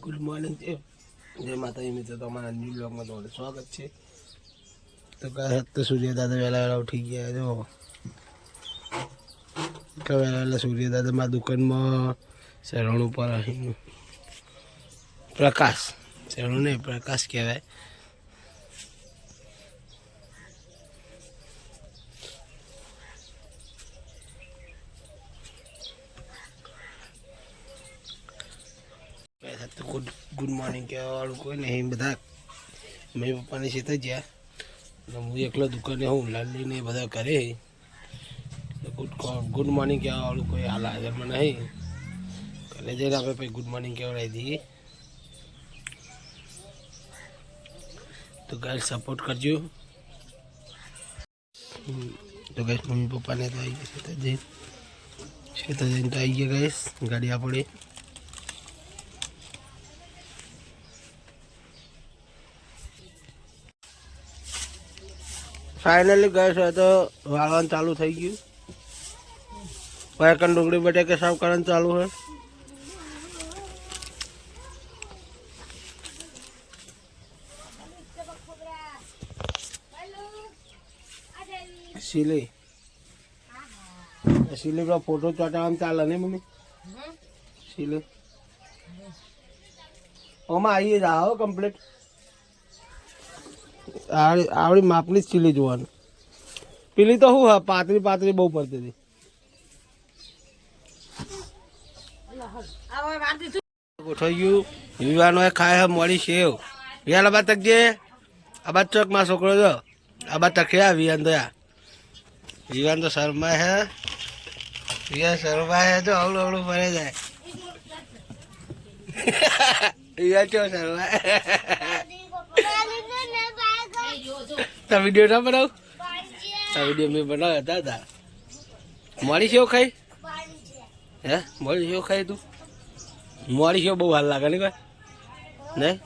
Good morning છે. જય માતાજી મિત્રો, તમારા ન્યૂ બ્લોગમાં તમારું સ્વાગત છે. તો તો સૂર્યદાદા વહેલા વહેલા ઉઠી ગયા. જો વહેલા વહેલા સૂર્યદાદા મારા દુકાનમાં શરણ ઉપર પ્રકાશ, શરણ નહીં પ્રકાશ કહેવાય. તો ગુડ મોર્નિંગ કહેવાવાળું કોઈ નહીં. બધા મમ્મી પપ્પાની સીતે ગયા. હું એકલો દુકાને હું લાલીને બધા કરે. ગુડ મોર્નિંગ કહેવાવાળું કોઈ હાલ હાજરમાં નહીં. ઘરે જઈને આપણે પછી ગુડ મોર્નિંગ કહેવડાવી દઈએ. તો ગાઈડ સપોર્ટ કરજો. તો ગાઈડ મમ્મી પપ્પાને તો આવી ગયા સીતા જઈને તો આવી ગયા ગાઈસ. ગાડી આપણે ફાઇનલી ગેસ હોય તો વાળવાનું ચાલુ થઈ ગયું. વાયકન ડુંગળી બટાકા સાફ કરવાનું ચાલુ હોય. સિલે પેલા ફોટો ચોટાડવામાં ચાલે ને મમ્મી? સિલે ઓમાં આવી જાઓ કમ્પ્લીટ. આવડી માપની જ ચીલી જોવાનું. પેલી તો શું હા પાતળી પાતળી બહુ પડતી હતી. ગોઠવાઈ ગયું. વિવાનો ખાય મોડી સેવ. વિહાન આબાદ તકજે. આબાદ ચોક માં છોકરો જો આબાદ તખ્યા વિહાન તો વિહાન તો શર્મા હે. વિહાન શર્મા હે તો અવળું અવળું ફરે જાય. વિહાન ચો શર્મા તા વિડીયો ના બનાવ. તા વિડીયો મેં બનાવ્યા હતા તા. મોડી સેવ ખાઈ હે? મોડી સેવ ખાઈ તું? મોડી સેવ બહુ હાલ લાગે ને કોઈ નહીં.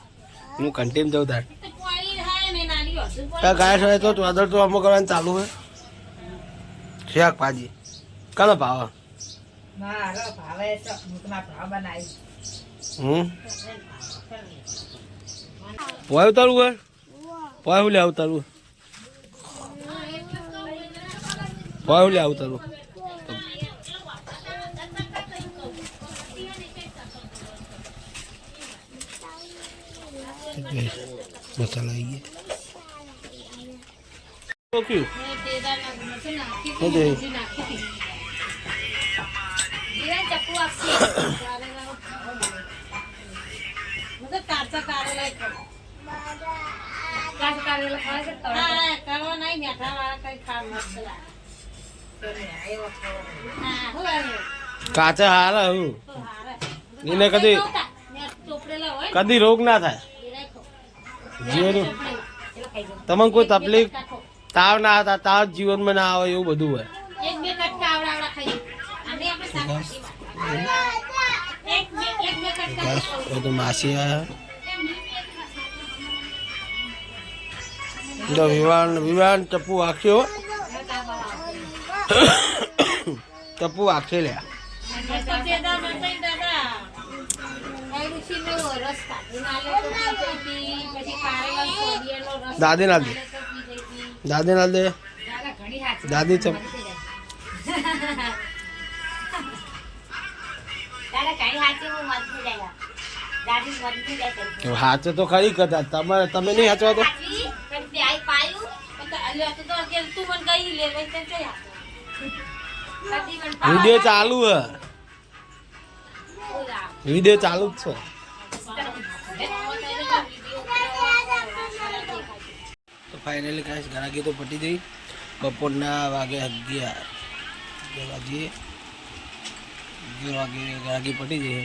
હું કન્ટિન્યુ જાઉં તાર ગાય હોય તો અદર તો અમુક કરવાનું ચાલુ હોય. શાક ભાજી કનો ભાવ? પોય ઉતારવું હોય? પોય લે ઉતારવું? પોય લે ઉતારવું? મસાલા આવી કાચા હારા હું એને કદી કદી રોગ ના થાય. તમને કોઈ તકલીફ તાવ ના હતા, તાવ જીવનમાં ના આવે એવું બધું હોય. તો માસી વિવાન ટપ્પુ વાગશે. ટપ્પુ વાગશે લ્યા. દાદી ના દે, દાદી ના દે, દાદી ચપ હાચે તો ખરી કદા તમારે તમે નહીં હાચવા તો વિડીયો ચાલુ હે. વિડીયો ચાલુ જ છે. તો ફાઇનલી કાંઈ ઘરાકી તો પટી ગઈ. બપોરના વાગે 11 વાગે ઘરાકી પટી ગઈ.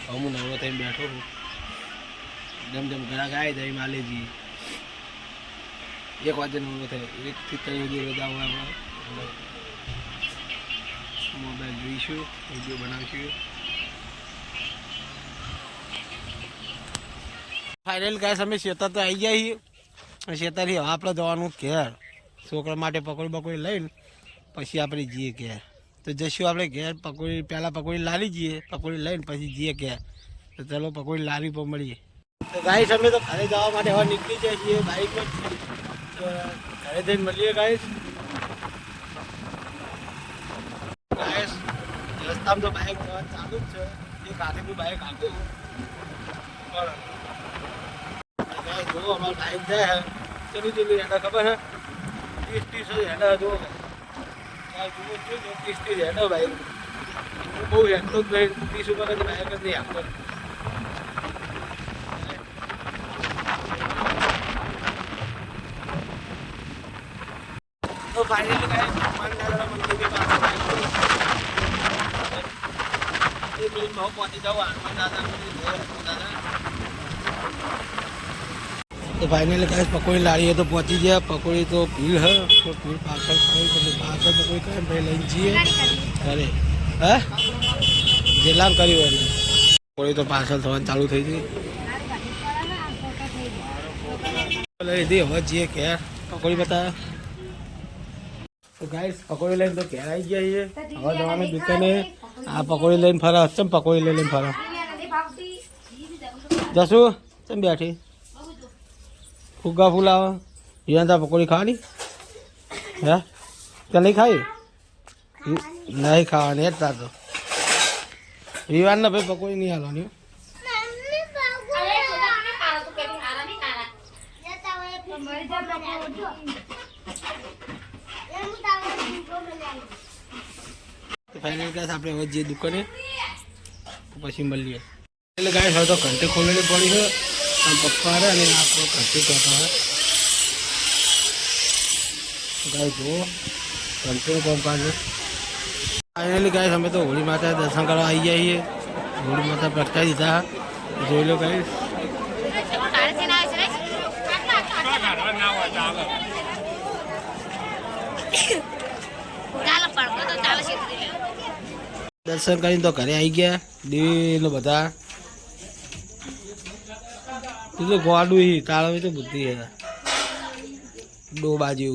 હું નવરો થઈને બેઠો છું. જેમ જેમ ઘરાક આવી જાય માલેજી 1 વાગે નવરો થાય. 1 થી 3 વાગે રજા હોય. આપણે મોબાઈલ જોઈશું, વિડીયો બનાવીશું. ફાઇનલ ગાઈસ અમે શેતા તો આવી ગયા છીએ. શેતાથી હવે આપણે જવાનું ઘેર. છોકરા માટે પકોડી બકોડી લઈને પછી આપણે જઈએ ઘેર. તો જઈશું આપણે ઘેર. પકોડી પહેલાં પકોડી લાવી જઈએ, પકોડી લઈને પછી જઈએ ઘેર. તો ચલો પકોડી લારી પર મળીએ. તો ગાઈસ અમે તો ઘરે જવા માટે હવે નીકળી જાય છીએ બાઈક પર. તો ઘરે જઈને મળીએ ગાઈસ. ગાઈસ રસ્તામાં તો બાઈક ચાલુ જ છે. એ કાઠીનું બાઈક આગળ પણ જો અમારું બાઈક જાય ચલી ચલી હેડા ખબર હે 30 હેડા જો 30 હેડા બાઈક બહુ હેડતો જ નહીં 30 ઉપર જ બાઈક જ નહીં આપતો. તો ફાઇનલી ગાઈસ મંદિરની પાસે પહોંચી જાવ. તો ફાઇનલી ગાઈસ પકોડી લારીએ તો પહોંચી ગયા. પકોડી તો ભીડ હે તો ભીડ પાછળ ખાઈ પછી પાછળ પકોડી ખાઈ ભાઈ લઈને જઈએ ઘરે. હા જેટલામ કર્યું એને પકોડી તો પાછળ થવાનું ચાલુ થઈ ગઈ. લઈ લીધી હવે જઈએ ઘેર પકોડી બતાવે. તો ગાઈસ પકોડી લઈને તો ઘેર આવી ગયા છીએ. હવે જવાનું દુકાને. આ પકોડી લઈને ફરા ચમ પકોડી લઈને ફરા જશું ચમ બેઠી ફુગ્ગા ફૂલાવો હિરાંતા પકોડી ખાવાની હે ત્યાં નહીં ખાઈ નહીં ખાવાની જ તા તો વિવાનના ભાઈ પકોડી નહીં હાલવાની. ફાઇનલ ગાઈસ આપણે હવે જઈએ દુકાને પછી મળીએ. એટલે ગાઈસ હવે તો ઘંટી ખોલેલી પડી છે આમ પપ્પા અને આપણો ઘંટી કહેતા હોય ગાઈસ જુઓ ઘંટીનું કામ કાઢે. ફાઇનલી ગાઈસ અમે તો હોળી માતા દર્શન કરવા આવી ગયા છીએ. હોળી માતા પ્રગટાવી દીધા જોઈ લો ગાઈસ. દર્શન કરીને તો ઘરે આવી ગયા. દેવીનો બધા તું તો ગોડું તાળો તો બુદ્ધિ હે ડો બાજુ